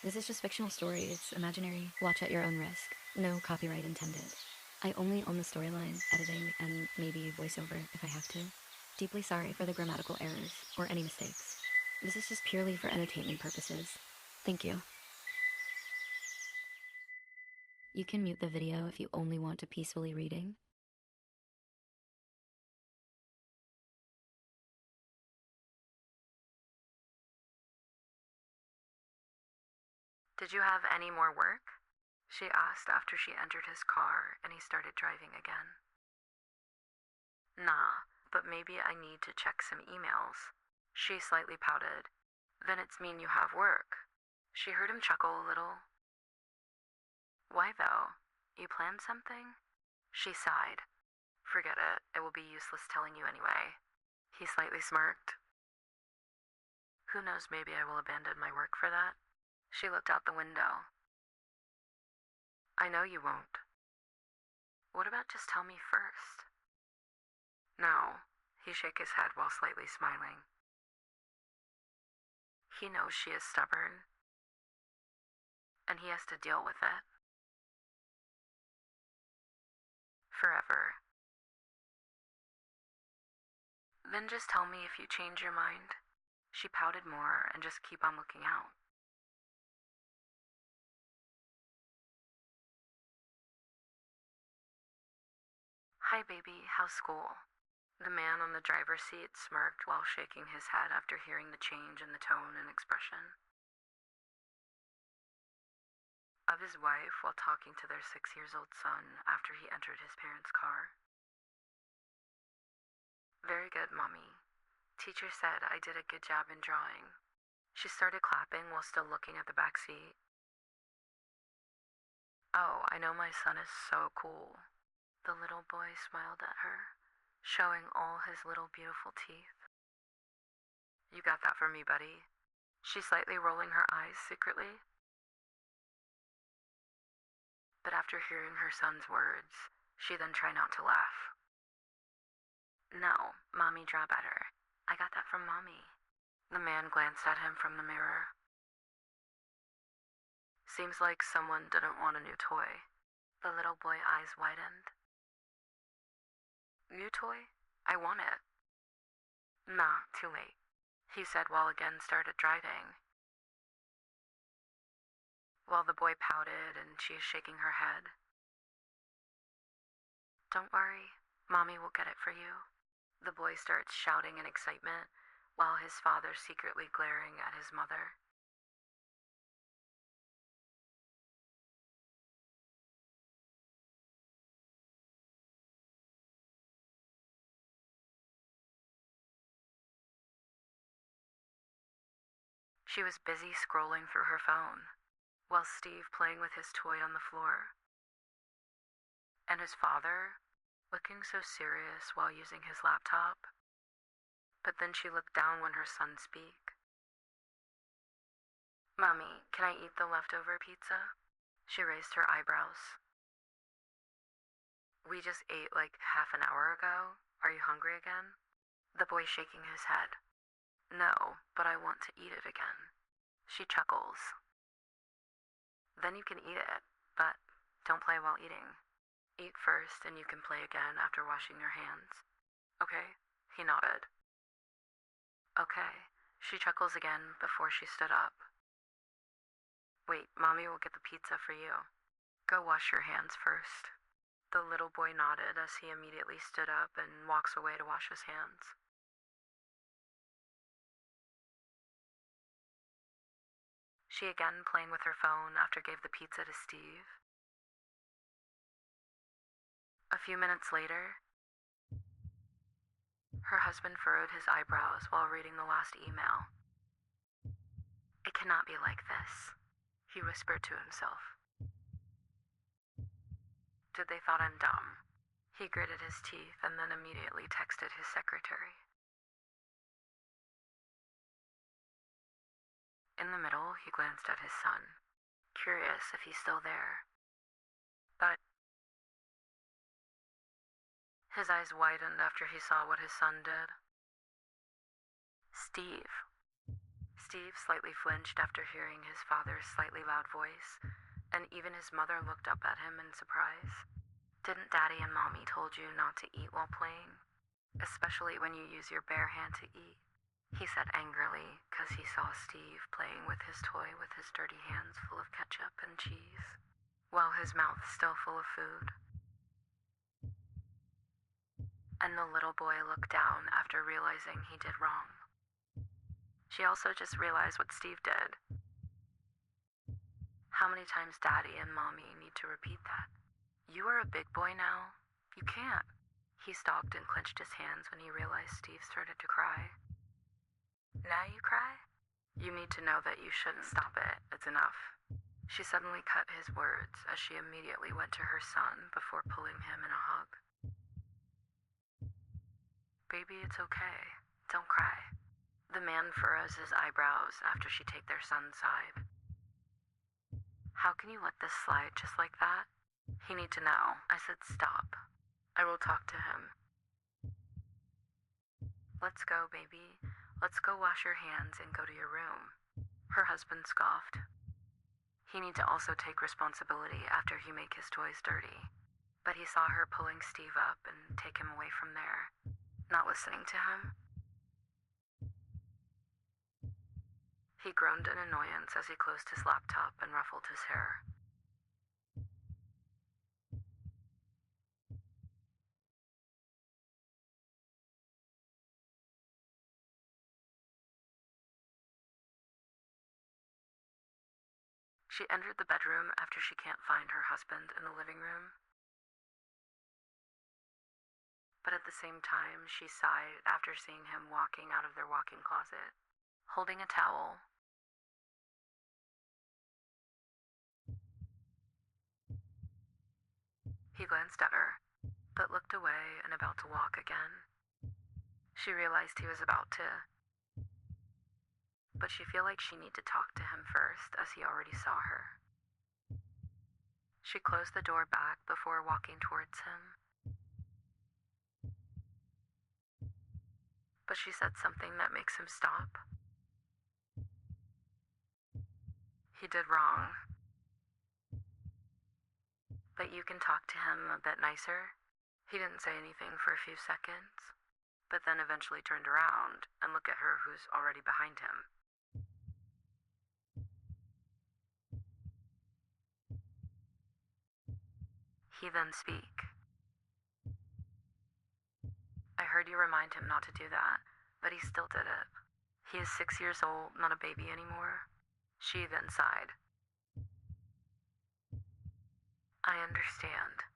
This is just fictional story. It's imaginary. Watch at your own risk. No copyright intended. I only own the storyline, editing, and maybe voiceover if I have to. Deeply sorry for the grammatical errors or any mistakes. This is just purely for entertainment purposes. Thank you. You can mute the video if you only want to peacefully reading. Did you have any more work? She asked after she entered his car and he started driving again. Nah, but maybe I need to check some emails. She slightly pouted. Then it's mean you have work. She heard him chuckle a little. Why though? You planned something? She sighed. Forget it. It will be useless telling you anyway. He slightly smirked. Who knows, maybe I will abandon my work for that. She looked out the window. I know you won't. What about just tell me first? No, he shook his head while slightly smiling. He knows she is stubborn, and he has to deal with it. Forever. Then just tell me if you change your mind. She pouted more and just keep on looking out. Hi baby, how's school? The man on the driver's seat smirked while shaking his head after hearing the change in the tone and expression of his wife while talking to their 6-year-old son after he entered his parents' car. Very good, Mommy. Teacher said I did a good job in drawing. She started clapping while still looking at the back seat. Oh, I know my son is so cool. The little boy smiled at her, showing all his little beautiful teeth. You got that from me, buddy. She slightly rolling her eyes secretly. But after hearing her son's words, she then tried not to laugh. No, Mommy, draw better. I got that from Mommy. The man glanced at him from the mirror. Seems like someone didn't want a new toy. The little boy's eyes widened. New toy? I want it. Nah, too late, he said while again started driving. While the boy pouted and she is shaking her head. Don't worry, Mommy will get it for you. The boy starts shouting in excitement, while his father secretly glaring at his mother. She was busy scrolling through her phone, while Steve playing with his toy on the floor. And his father, looking so serious while using his laptop. But then she looked down when her son spoke. Mommy, can I eat the leftover pizza? She raised her eyebrows. We just ate like half an hour ago. Are you hungry again? The boy shaking his head. No, but I want to eat it again. She chuckles. Then you can eat it, but don't play while eating. Eat first and you can play again after washing your hands. Okay? He nodded. Okay. She chuckles again before she stood up. Wait, Mommy will get the pizza for you. Go wash your hands first. The little boy nodded as he immediately stood up and walks away to wash his hands. She again playing with her phone after gave the pizza to Steve. A few minutes later, her husband furrowed his eyebrows while reading the last email. It cannot be like this, he whispered to himself. Did they thought I'm dumb? He gritted his teeth and then immediately texted his secretary. In the middle, he glanced at his son, curious if he's still there. But his eyes widened after he saw what his son did. Steve. Steve slightly flinched after hearing his father's slightly loud voice, and even his mother looked up at him in surprise. Didn't Daddy and Mommy told you not to eat while playing? Especially when you use your bare hand to eat, he said angrily, because he saw Steve playing with his toy with his dirty hands full of ketchup and cheese, while his mouth still full of food. And the little boy looked down after realizing he did wrong. She also just realized what Steve did. How many times Daddy and Mommy need to repeat that? You are a big boy now. You can't. He stopped and clenched his hands when he realized Steve started to cry. Now you cry? You need to know that you shouldn't stop it. It's enough. She suddenly cut his words as she immediately went to her son before pulling him in a hug. Baby, it's okay. Don't cry. The man furrows his eyebrows after she take their son's side. How can you let this slide just like that? He need to know. I said stop. I will talk to him. Let's go, baby. Let's go wash your hands and go to your room. Her husband scoffed. He need to also take responsibility after he make his toys dirty. But he saw her pulling Steve up and take him away from there, not listening to him. He groaned in annoyance as he closed his laptop and ruffled his hair. She entered the bedroom after she can't find her husband in the living room. But at the same time, she sighed after seeing him walking out of their walk-in closet, holding a towel. He glanced at her, but looked away and about to walk again. She realized he was about to, but she feel like she need to talk to him first as he already saw her. She closed the door back before walking towards him. But she said something that makes him stop. He did wrong. But you can talk to him a bit nicer. He didn't say anything for a few seconds, but then eventually turned around and looked at her who's already behind him. He then speak. I heard you remind him not to do that, but he still did it. He is 6 years old, not a baby anymore. She then sighed. I understand,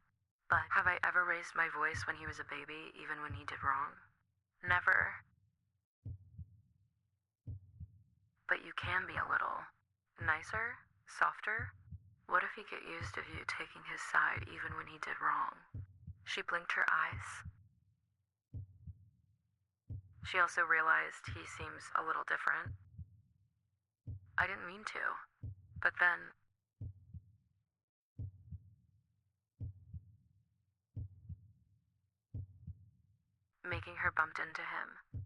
but have I ever raised my voice when he was a baby, even when he did wrong? Never. But you can be a little nicer, softer. What if he get used to you taking his side even when he did wrong? She blinked her eyes. She also realized he seems a little different. I didn't mean to, but then making her bumped into him,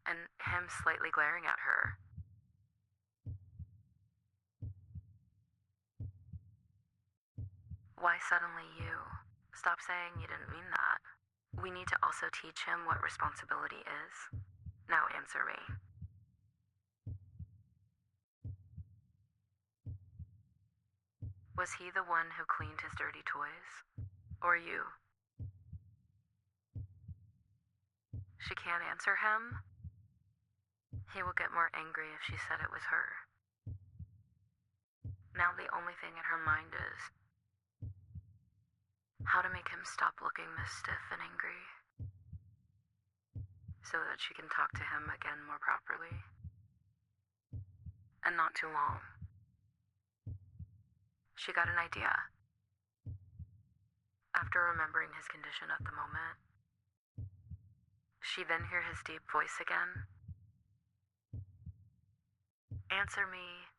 and him slightly glaring at her. Why suddenly you? Stop saying you didn't mean that. We need to also teach him what responsibility is. Now answer me. Was he the one who cleaned his dirty toys? Or you? She can't answer him? He will get more angry if she said it was her. Now the only thing in her mind is how to make him stop looking this stiff and angry, so that she can talk to him again more properly. And not too long. She got an idea. After remembering his condition at the moment, she then heard his deep voice again. Answer me.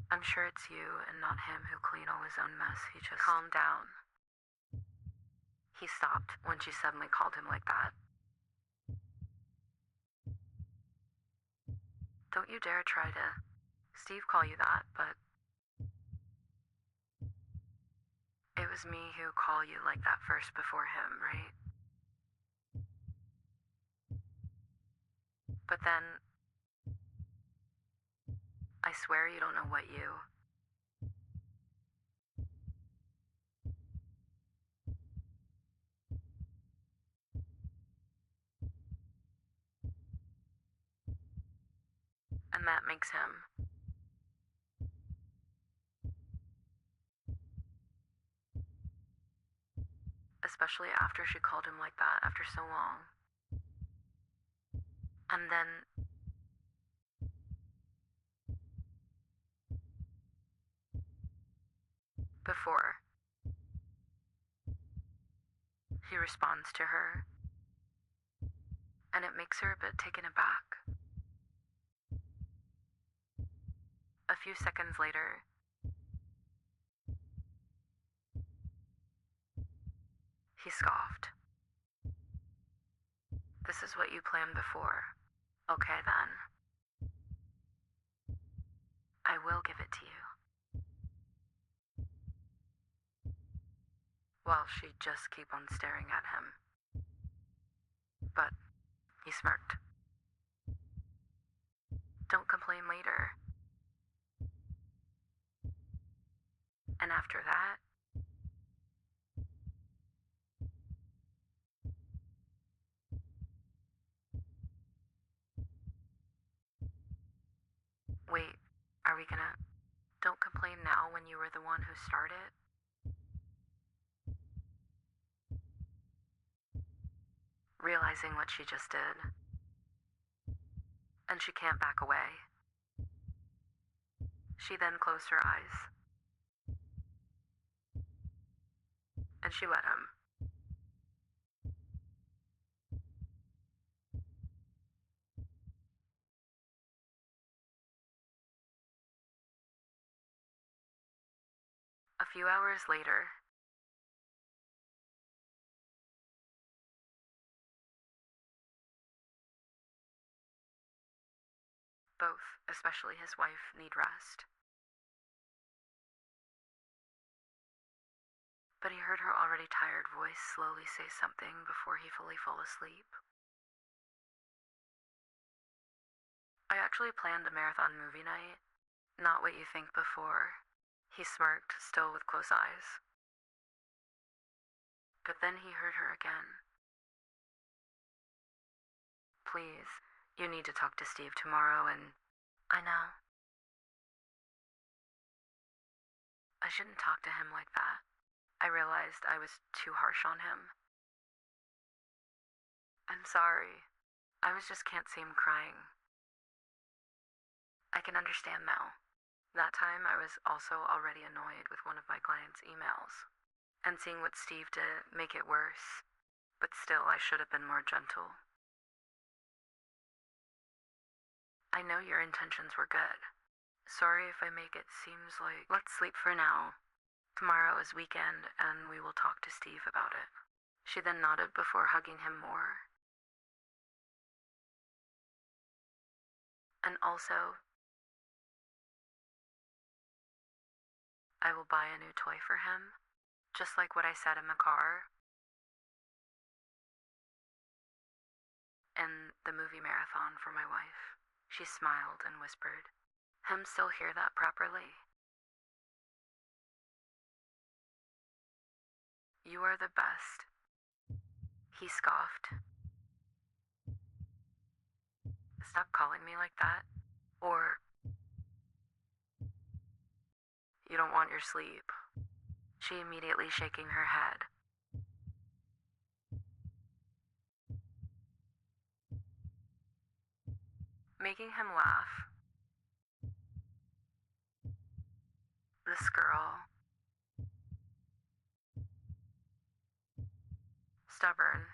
I'm sure it's you and not him who cleaned all his own mess. He just calmed down. He stopped when she suddenly called him like that. Don't you dare try to. Steve call you that, but it was me who call you like that first before him, right? But then, I swear you don't know what you. And that makes him. Especially after she called him like that after so long. And then before he responds to her, and it makes her a bit taken aback. A few seconds later, he scoffed. This is what you planned before. Okay then. I will give it to you. While she'd just keep on staring at him. But he smirked. Don't complain later. And after that, wait, are we gonna... Don't complain now when you were the one who started? Realizing what she just did. And she can't back away. She then closed her eyes. And she let him. A few hours later, both, especially his wife, need rest. But he heard her already tired voice slowly say something before he fully fell asleep. I actually planned a marathon movie night, not what you think before. He smirked, still with closed eyes. But then he heard her again. Please, you need to talk to Steve tomorrow and... I know. I shouldn't talk to him like that. I realized I was too harsh on him. I'm sorry. I just can't see him crying. I can understand now. That time I was also already annoyed with one of my clients' emails. And seeing what Steve did make it worse. But still, I should have been more gentle. I know your intentions were good. Sorry if I make it seems like... Let's sleep for now. Tomorrow is weekend, and we will talk to Steve about it. She then nodded before hugging him more. And also, I will buy a new toy for him, just like what I said in the car. And the movie marathon for my wife. She smiled and whispered, "Him still hear that properly? You are the best." He scoffed. "Stop calling me like that. Or you don't want your sleep." She immediately shaking her head. Making him laugh. This girl. Stubborn.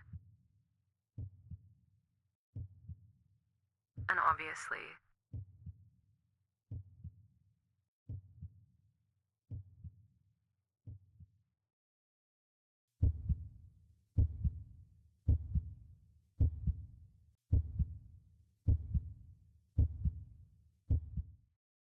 And obviously,